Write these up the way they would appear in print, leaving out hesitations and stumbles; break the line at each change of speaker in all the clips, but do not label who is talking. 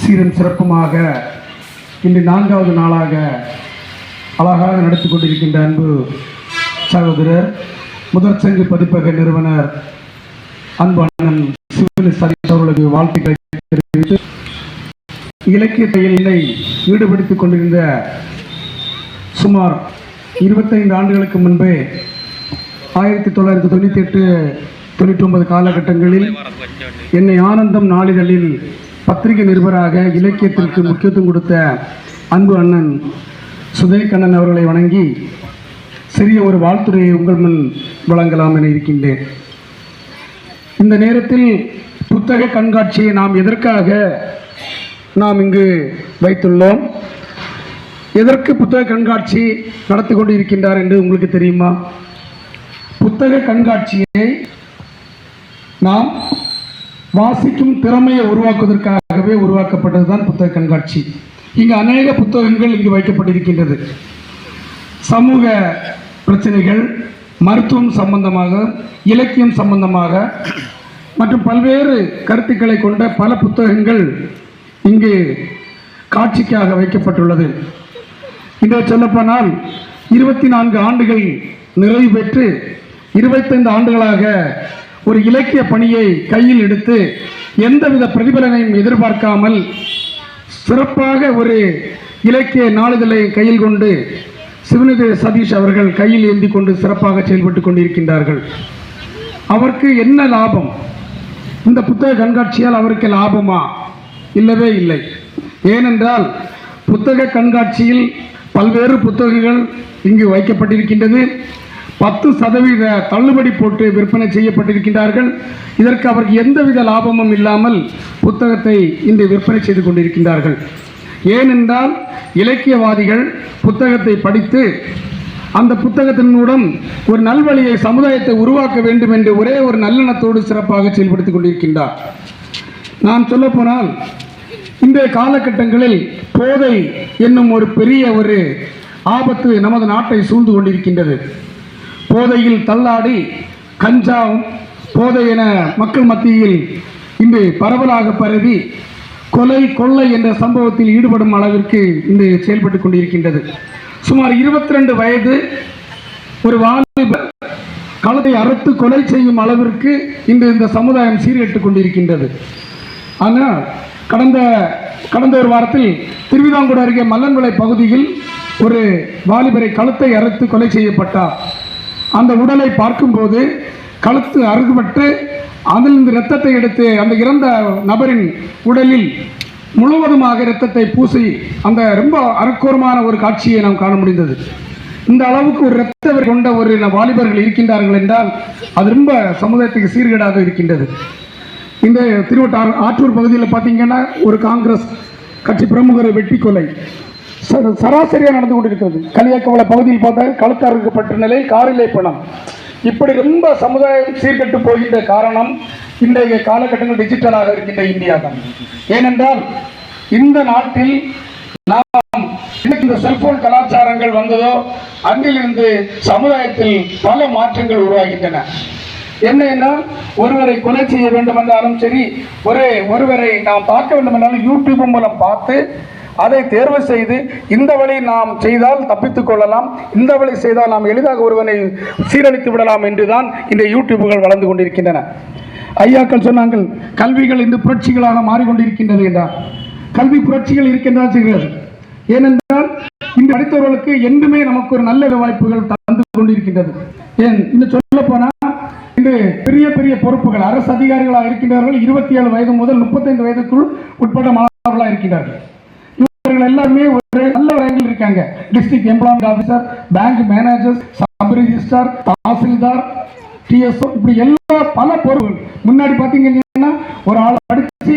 சீரும் சிறப்புமாக இன்று 4வது நாளாக அழகாக நடத்தி கொண்டிருக்கின்ற அன்பு சகோதரர் முதற்சங்கு பதிப்பக நிறுவனர் அன்பு அண்ணன் சிவனி சதீஷ் அவர்களுக்கு வாழ்த்துக்களை தெரிவித்து இலக்கியத்தை ஈடுபடுத்திக் கொண்டிருந்த சுமார் 25 ஆண்டுகளுக்கு முன்பே 1998-99 காலகட்டங்களில் என்னை ஆனந்தம் நாளிதழில் பத்திரிகை நிருபராக இலக்கியத்திற்கு முக்கியத்துவம் கொடுத்த அன்பு அண்ணன் சுதேகண்ணன் அவர்களை வணங்கி சிறிய ஒரு வாழ்த்துரையை உங்கள் முன் வழங்கலாம் என இருக்கின்றேன். இந்த நேரத்தில் புத்தக கண்காட்சியை நாம் எதற்காக இங்கு வைத்துள்ளோம், எதற்கு புத்தக கண்காட்சி நடத்தி கொண்டு இருக்கின்றார் என்று உங்களுக்கு தெரியுமா? புத்தக கண்காட்சியை நாம் வாசிக்கும் திறமையை உருவாக்குவதற்காகவே உருவாக்கப்பட்டதுதான் புத்தக கண்காட்சி. இங்கு அநேக புத்தகங்கள் இங்கு வைக்கப்பட்டிருக்கின்றது. சமூக பிரச்சனைகள், மருத்துவம் சம்பந்தமாக, இலக்கியம் சம்பந்தமாக மற்றும் பல்வேறு கருத்துக்களை கொண்ட பல புத்தகங்கள் இங்கு காட்சிக்காக வைக்கப்பட்டுள்ளது. இதை சொல்லப்போனால் 24 ஆண்டுகள் நிறைவு பெற்று 25 ஆண்டுகளாக ஒரு இலக்கிய பணியை கையில் எடுத்து எந்தவித பிரதிபலனையும் எதிர்பார்க்காமல் சிறப்பாக ஒரு இலக்கிய நாளிதழை கையில் கொண்டு சிவனி சதீஷ் அவர்கள் கையில் ஏந்தி கொண்டு சிறப்பாக செயல்பட்டு கொண்டிருக்கின்றார்கள். அவருக்கு என்ன லாபம்? இந்த புத்தக கண்காட்சியால் அவருக்கு லாபமா? இல்லவே இல்லை. ஏனென்றால் புத்தக கண்காட்சியில் பல்வேறு புத்தகங்கள் இங்கு வைக்கப்பட்டிருக்கின்றது. 10% தள்ளுபடி போட்டு விற்பனை செய்யப்பட்டிருக்கின்றார்கள். இதற்கு அவருக்கு எந்தவித லாபமும் இல்லாமல் புத்தகத்தை இன்று விற்பனை செய்து கொண்டிருக்கின்றார்கள். ஏனென்றால் இலக்கியவாதிகள் புத்தகத்தை படித்து அந்த புத்தகத்தின் மூலம் ஒரு நல்வழியை சமுதாயத்தை உருவாக்க வேண்டும் என்று ஒரே ஒரு நல்லெண்ணத்தோடு சிறப்பாக செயல்படுத்திக் கொண்டிருக்கின்றார். நான் சொல்லப்போனால் இன்றைய காலகட்டங்களில் போதை என்னும் ஒரு பெரிய ஒரு ஆபத்து நமது நாட்டை சூழ்ந்து கொண்டிருக்கின்றது. போதையில் தள்ளாடி கஞ்சாவும் போதை என மக்கள் மத்தியில் இன்று பரவலாக பரவி கொலை கொள்ளை என்ற சம்பவத்தில் ஈடுபடும் அளவிற்கு இன்று செயல்பட்டு கொண்டிருக்கின்றது. சுமார் 22 வயது ஒரு வாலிபர் கழுத்தை அறுத்து கொலை செய்யும் அளவிற்கு இன்று இந்த சமுதாயம் சீர்கெட்டு கொண்டிருக்கின்றது. ஆனால் கடந்த ஒரு வாரத்தில் திருவிதாங்கூர் அருகே மல்லன்விளை பகுதியில் ஒரு வாலிபரை கழுத்தை அறுத்து கொலை செய்யப்பட்டார். அந்த உடலை பார்க்கும்போது கழுத்து அறுபட்டு அதிலிருந்து இரத்தத்தை எடுத்து அந்த இறந்த நபரின் உடலில் முழுவதுமாக இரத்தத்தை பூசி அந்த ரொம்ப அறக்கோரமான ஒரு காட்சியை நாம் காண முடிந்தது. இந்த அளவுக்கு ஒரு இரத்த கொண்ட ஒரு வாலிபர்கள் இருக்கின்றார்கள் என்றால் அது ரொம்ப சமுதாயத்துக்கு சீர்கேடாக இருக்கின்றது. இந்த திருவட்டார் ஆற்றூர் பகுதியில் பார்த்தீங்கன்னா ஒரு காங்கிரஸ் கட்சி பிரமுகரை வெட்டி கொலை சராசரியாக நடந்து கொண்டிருக்கிறது. களியாக்கவள பகுதியில் பார்த்தா கழுத்தறுக்கப்பட்ட நிலை, காரிலே பணம், இப்படி ரொம்ப சமுதாயம் சீர்கெட்டு போகின்ற காரணம் இன்றைய காலகட்டங்கள் டிஜிட்டலாக இருக்கின்ற இந்தியா தான். ஏனென்றால் இந்த நாட்டில் நாம் இந்த செல்போன் கலாச்சாரங்கள் வந்ததோ அங்கிலிருந்து சமுதாயத்தில் பல மாற்றங்கள் உருவாகின்றன. என்ன என்றால் ஒருவரை கொலை செய்ய வேண்டும் என்றாலும் சரி, ஒருவரை நாம் பார்க்க வேண்டும் என்றாலும் யூடியூப் மூலம் பார்த்து அதை தேர்வு செய்து இந்த வழி நாம் செய்தால் தப்பித்துக் கொள்ளலாம், இந்த வழி செய்தால் நாம் எளிதாக ஒருவனை சீரழித்து விடலாம் என்றுதான் இந்த யூடியூப்புகள் வளர்ந்து கொண்டிருக்கின்றன. ஐயாக்கள் சொன்னாங்கள் கல்விகள் இந்த புரட்சிகளாக மாறிக்கொண்டிருக்கின்றது என்றார். கல்வி புரட்சிகள் இருக்கின்றன செய்கிறது. ஏனென்றால் இந்த படித்தவர்களுக்கு என்றுமே நமக்கு ஒரு நல்ல வாய்ப்புகள் தந்து கொண்டிருக்கின்றது. ஏன் இன்னும் சொல்ல போனால் இன்று பெரிய பெரிய பொறுப்புகள் அரசு அதிகாரிகளாக இருக்கின்றார்கள். 27 வயது முதல் 35 வயதுக்குள் உட்பட்ட மாணவர்களாக இருக்கின்றார்கள். இவர்கள் எல்லாருமே ஒரு நல்ல ரேங்கில் இருக்காங்க. District employment officer, bank manager, sub registrar, tahsildar, DSO, இப்படி எல்லா பல பொறுப்புகள். முன்னாடி பார்த்தீங்கன்னா ஒரு ஆள் படித்து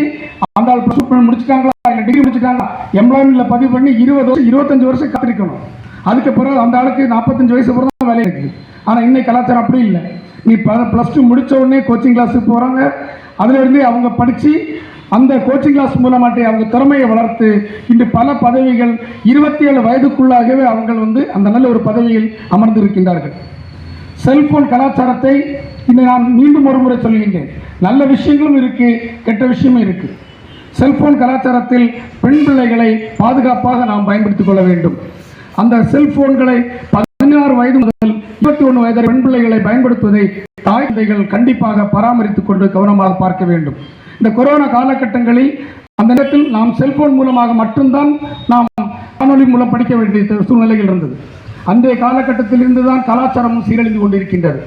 அந்த ஆள் ப்ளஸ் டூ முடிச்சுட்டாங்களா இல்லை டிகிரி முடிச்சுட்டாங்களா எம்ப்ளாய்மெண்ட்ல பதிவு பண்ணி 20-25 வருஷம் காத்திருக்கணும். அதுக்கு பிறகு அந்த ஆளுக்கு 45 வயசு பிறகு தான் வேலை இருக்குது. ஆனால் இன்னைக்கு கலாச்சாரம் அப்படி இல்லை. நீ ப்ளஸ் டூ முடித்த உடனே கோச்சிங் கிளாஸுக்கு போகிறாங்க. அதிலிருந்து அவங்க படித்து அந்த கோச்சிங் கிளாஸ் மூலமாட்டே அவங்க திறமையை வளர்த்து இன்று பல பதவிகள் 27 வயதுக்குள்ளாகவே அவங்க அந்த நல்ல ஒரு பதவியில் அமர்ந்திருக்கின்றார்கள். செல்போன் கலாச்சாரத்தை இன்று நான் மீண்டும் ஒரு முறை சொல்கின்றேன். நல்ல விஷயங்களும் இருக்குது, கெட்ட விஷயமும் இருக்குது. செல்போன் கலாச்சாரத்தில் பெண் பிள்ளைகளை பாதுகாப்பாக நாம் பயன்படுத்திக் கொள்ள வேண்டும். அந்த செல்போன்களை 16 வயது முதல் 21 வயது பெண் பிள்ளைகளை பயன்படுத்துவதை தாய் தந்தைகள் கண்டிப்பாக பராமரித்துக் கொண்டு கவனமாக பார்க்க வேண்டும். இந்த கொரோனா காலகட்டங்களில் அந்த நேரத்தில் நாம் செல்போன் மூலமாக மட்டும்தான் நாம் காணொலி மூலம் படிக்க வேண்டிய சூழ்நிலைகள் இருந்தது. அன்றைய காலகட்டத்தில் இருந்துதான் கலாச்சாரமும் சீரழிந்து கொண்டிருக்கின்றது.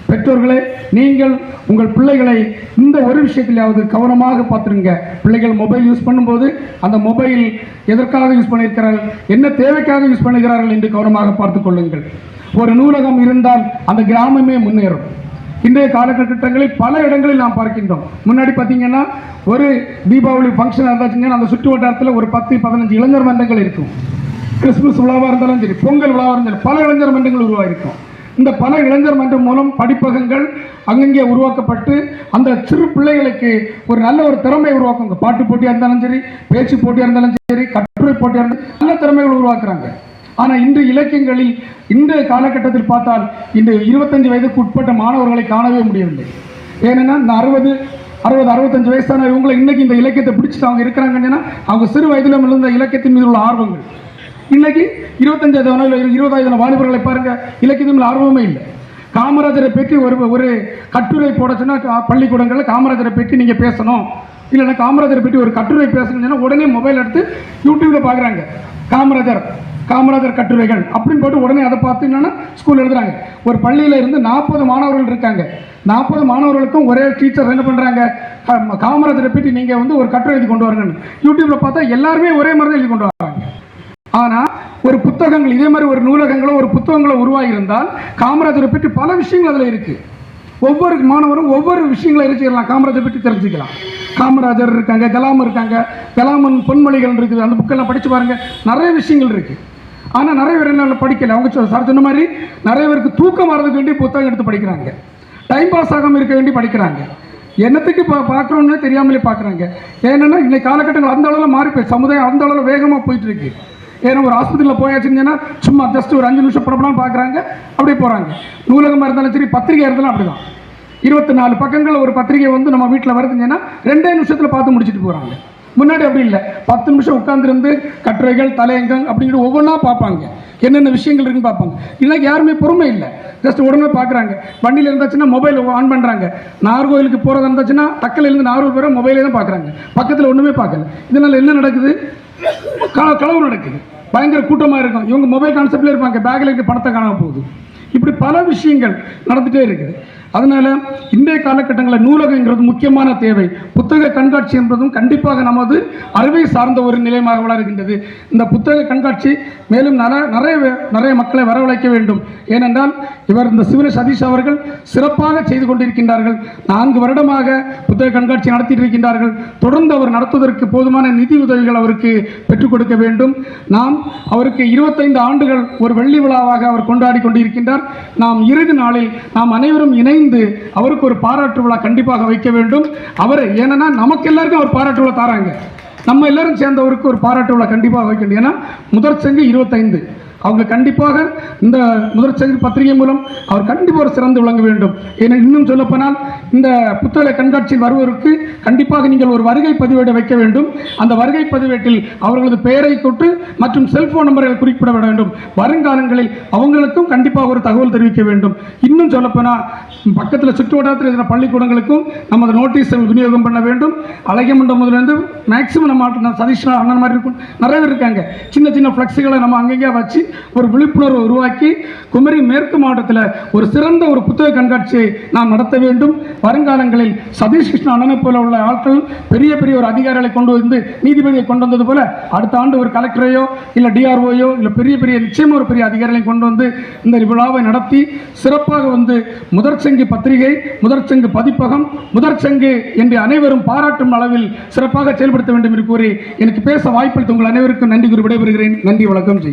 பெற்றோர்களே, நீங்கள் உங்கள் பிள்ளைகளை இந்த ஒரு விஷயத்திலாவது கவனமாக பார்த்துருங்க. பிள்ளைகள் மொபைல் யூஸ் பண்ணும்போது அந்த மொபைல் எதற்காக யூஸ் பண்ணியிருக்கிறார்கள், என்ன தேவைக்காக யூஸ் பண்ணுகிறார்கள் என்று கவனமாக பார்த்துக் கொள்ளுங்கள். ஒரு நூலகம் இருந்தால் அந்த கிராமமே முன்னேறும். இன்றைய காலகட்டங்களில் பல இடங்களில் நாம் பார்க்கின்றோம். முன்னாடி பார்த்தீங்கன்னா ஒரு தீபாவளி ஃபங்க்ஷன் இருந்தாச்சுங்கன்னா அந்த சுற்று வட்டாரத்தில் ஒரு 10-15 இளைஞர் மன்றங்கள் இருக்கும். கிறிஸ்துமஸ் விழாவாக இருந்தாலும் சரி, பொங்கல் விழாவாக இருந்தாலும் பல இளைஞர் மன்றங்கள் உருவாகிருக்கும். இந்த பல இளைஞர் மன்றம் மூலம் படிப்பகங்கள் அங்கங்கே உருவாக்கப்பட்டு அந்த சிறு பிள்ளைகளுக்கு ஒரு நல்ல ஒரு திறமையை உருவாக்குங்க. பாட்டு போட்டியாக இருந்தாலும் சரி, பேச்சு போட்டியாக இருந்தாலும் சரி, கட்டுரை போட்டியாக இருந்தாலும் நல்ல திறமைகள் உருவாக்குறாங்க. ஆனால் இன்று இலக்கியங்களில் இந்த காலகட்டத்தில் பார்த்தால் இந்த 25 வயதுக்கு உட்பட்ட மாணவர்களை காணவே முடியவில்லை. ஏன்னா இந்த 60-65 வயசான இவங்களை இன்னைக்கு இந்த இலக்கியத்தை பிடிச்சிட்டு அவங்க இருக்கிறாங்கன்னா அவங்க சிறு வயதில் இருந்த இலக்கியத்தின் மீது உள்ள ஆர்வங்கள். இன்னைக்கு 25-20 வாலிபர்களை பாருங்க, இலக்கியத்தின் ஆர்வமே இல்லை. காமராஜரை பற்றி ஒரு கட்டுரை போட சொன்னா பள்ளிக்கூடங்களில் காமராஜரை பற்றி நீங்க பேசணும், இல்லைன்னா காமராஜரை பற்றி ஒரு கட்டுரை பேசணும்னா உடனே மொபைல் எடுத்து யூடியூப்ல பாக்குறாங்க. காமராஜர் கட்டுரைகள் அப்படின்னு போட்டு உடனே அதை பார்த்து என்னன்னா ஸ்கூல் எழுதுறாங்க. ஒரு பள்ளியில இருந்து 40 மாணவர்கள் இருக்காங்க. 40 மாணவர்களுக்கும் ஒரே டீச்சர் என்ன பண்றாங்க, காமராஜரை பற்றி நீங்க ஒரு கட்டுரை எழுதி கொண்டு வரணும்னு யூடியூப்ல பார்த்தா எல்லாருமே ஒரே மாதிரி எழுதி கொண்டு வராங்க. ஆனால் ஒரு புத்தகங்கள் இதே மாதிரி ஒரு நூலகங்களோ ஒரு புத்தகங்களோ உருவாகி இருந்தால் காமராஜரை பற்றி பல விஷயங்கள் அதில் இருக்கு. ஒவ்வொரு மாணவரும் ஒவ்வொரு விஷயங்களை அறிஞ்சிக்கலாம், காமராஜரை பற்றி தெரிஞ்சுக்கலாம். காமராஜர் இருக்காங்க, கலாம் இருக்காங்க, கலாமன் பொன்மொழிகள் இருக்குது, அந்த புக்கெல்லாம் படித்து பாருங்க, நிறைய விஷயங்கள் இருக்கு. ஆனால் நிறைய பேர் என்ன படிக்கல. அவங்க சார் சொன்ன மாதிரி நிறைய பேருக்கு தூக்கம் வரதுக்கு வேண்டி புத்தகம் எடுத்து படிக்கிறாங்க, டைம் பாஸ் ஆகாமல் இருக்க வேண்டி படிக்கிறாங்க, என்னத்துக்கு பார்க்குறோன்னு தெரியாமலே பார்க்குறாங்க. ஏன்னா இன்னைக்கு காலகட்டங்கள் அந்த அளவில் மாறி போய் சமுதாயம் அந்த அளவில் வேகமாக போயிட்டு இருக்கு. ஏன்னா ஒரு ஹாஸ்பிட்டலில் போயாச்சுங்கன்னா சும்மா ஜஸ்ட் ஒரு 5 நிமிஷம் படப்படலாம் பார்க்குறாங்க, அப்படியே போகிறாங்க. நூலகமாக இருந்தாலும் சரி, பத்திரிகை இருந்தாலும் அப்படி தான். 24 பக்கங்கள் ஒரு பத்திரிகை நம்ம வீட்டில் வருதுங்கன்னா 2 நிமிஷத்தில் பார்த்து முடிச்சுட்டு போகிறாங்க. முன்னாடி அப்படி இல்லை, 10 நிமிஷம் உட்காந்துருந்து கட்டுரைகள், தலையங்கம் அப்படிங்கிட்டு ஒவ்வொன்றா பார்ப்பாங்க, என்னென்ன விஷயங்கள் இருக்குன்னு பார்ப்பாங்க. இன்னைக்கு யாருமே பொறுமை இல்லை, ஜஸ்ட் உடனே பார்க்குறாங்க. வண்டியில் இருந்தாச்சுன்னா மொபைல் ஆன் பண்ணுறாங்க. நாகர்கோவிலுக்கு போகிறதா இருந்துச்சுன்னா டக்கலேருந்து நாகர்கோவில் போகிற மொபைலே தான் பார்க்குறாங்க, பக்கத்தில் ஒன்றுமே பார்க்கல. இதனால் என்ன நடக்குது, களவு நடக்குது, பயங்கர கூட்டமாக இருக்கும். இவங்க மொபைல் கான்செப்ட்லேயே இருப்பாங்க, பேக்கில் இருக்க பணத்தை காணாமல் போகுது. இப்படி பல விஷயங்கள் நடந்துகிட்டே இருக்குது. அதனால இன்றைய காலகட்டங்களில் நூலகங்கிறது முக்கியமான தேவை. புத்தக கண்காட்சி என்பதும் கண்டிப்பாக நமது அறிவை சார்ந்த ஒரு நிலையமாக வளர்கின்றது. இந்த புத்தக கண்காட்சி மேலும் நிறைய மக்களை வரவழைக்க வேண்டும். ஏனென்றால் இந்த சிவன சதீஷ் அவர்கள் சிறப்பாக செய்து கொண்டிருக்கின்றார்கள். 4 வருடமாக புத்தக கண்காட்சி நடத்திட்டு இருக்கின்றார்கள். தொடர்ந்து அவர் நடத்துவதற்கு போதுமான நிதி உதவிகள் அவருக்கு பெற்றுக் கொடுக்க வேண்டும். நாம் அவருக்கு 25 ஆண்டுகள் ஒரு வெள்ளி விழாவாக அவர் கொண்டாடி கொண்டிருக்கின்றார். நாம் இறுதி நாளில் நாம் அனைவரும் இணைந்து அவருக்கு ஒரு பாராட்டு விழா கண்டிப்பாக வைக்க வேண்டும். அவர் ஏன்னா நமக்கு எல்லாருக்கும் அவர் பாராட்டு விழா தராங்க, நம்ம எல்லாரும் சேர்ந்தவருக்கு ஒரு பாராட்டு விழா கண்டிப்பாக வைக்க வேண்டும். ஏன்னா முதற் சங்கு 25 அவங்க கண்டிப்பாக இந்த முதற் சங்கு பத்திரிகை மூலம் அவர் கண்டிப்பாக ஒரு சிறந்து விளங்க வேண்டும். ஏன்னா இன்னும் சொல்லப்போனால் இந்த புத்தக கண்காட்சியில் வருவதற்கு கண்டிப்பாக நீங்கள் ஒரு வருகை பதிவேட்டை வைக்க வேண்டும். அந்த வருகை பதிவேட்டில் அவர்களது பெயரை தொட்டு மற்றும் செல்போன் நம்பர்கள் குறிப்பிட வேண்டும். வருங்காலங்களில் அவங்களுக்கும் கண்டிப்பாக ஒரு தகவல் தெரிவிக்க வேண்டும். இன்னும் சொல்லப்போனால் பக்கத்தில் சுற்று வட்டாரத்தில் இருக்கிற பள்ளிக்கூடங்களுக்கும் நமது நோட்டீஸ்கள் விநியோகம் பண்ண வேண்டும். அழகியமண்டம் முதலிருந்து மேக்சிமம் நம்ம சதீஷ் அண்ணன் மாதிரி இருக்கும், நிறைய பேர் இருக்காங்க. சின்ன சின்ன ஃப்ளெக்ஸுகளை நம்ம அங்கங்கே வச்சு ஒரு விழிப்புணர்வு உருவாக்கி குமரி மேற்கு மாவட்டத்தில் ஒரு சிறந்த ஒரு புத்தக கண்காட்சியை நாம் நடத்த வேண்டும். வருங்காலங்களில் சதீஷ் கிருஷ்ண அண்ணனை போல உள்ள ஆட்கள் பெரிய பெரிய ஒரு அதிகாரிகளை கொண்டு வந்து நீதிபதியை கொண்டு வந்தது போல அடுத்த ஆண்டு ஒரு கலெக்டரையோ இல்லை டிஆர்ஓயோ இல்லை பெரிய நிச்சயமாக ஒரு பெரிய அதிகாரிகளை கொண்டு வந்து இந்த விழாவை நடத்தி சிறப்பாக முதற் சங்கு பத்திரிகை, முதற் சங்கு பதிப்பகம், முதற் சங்கு என்று அனைவரும் பாராட்டும் அளவில் சிறப்பாக செயல்படுத்த வேண்டும் என்று கூறி எனக்கு பேச வாய்ப்பளித்த உங்கள் அனைவருக்கும் நன்றி கூறி விடைபெறுகிறேன். நன்றி, வணக்கம்.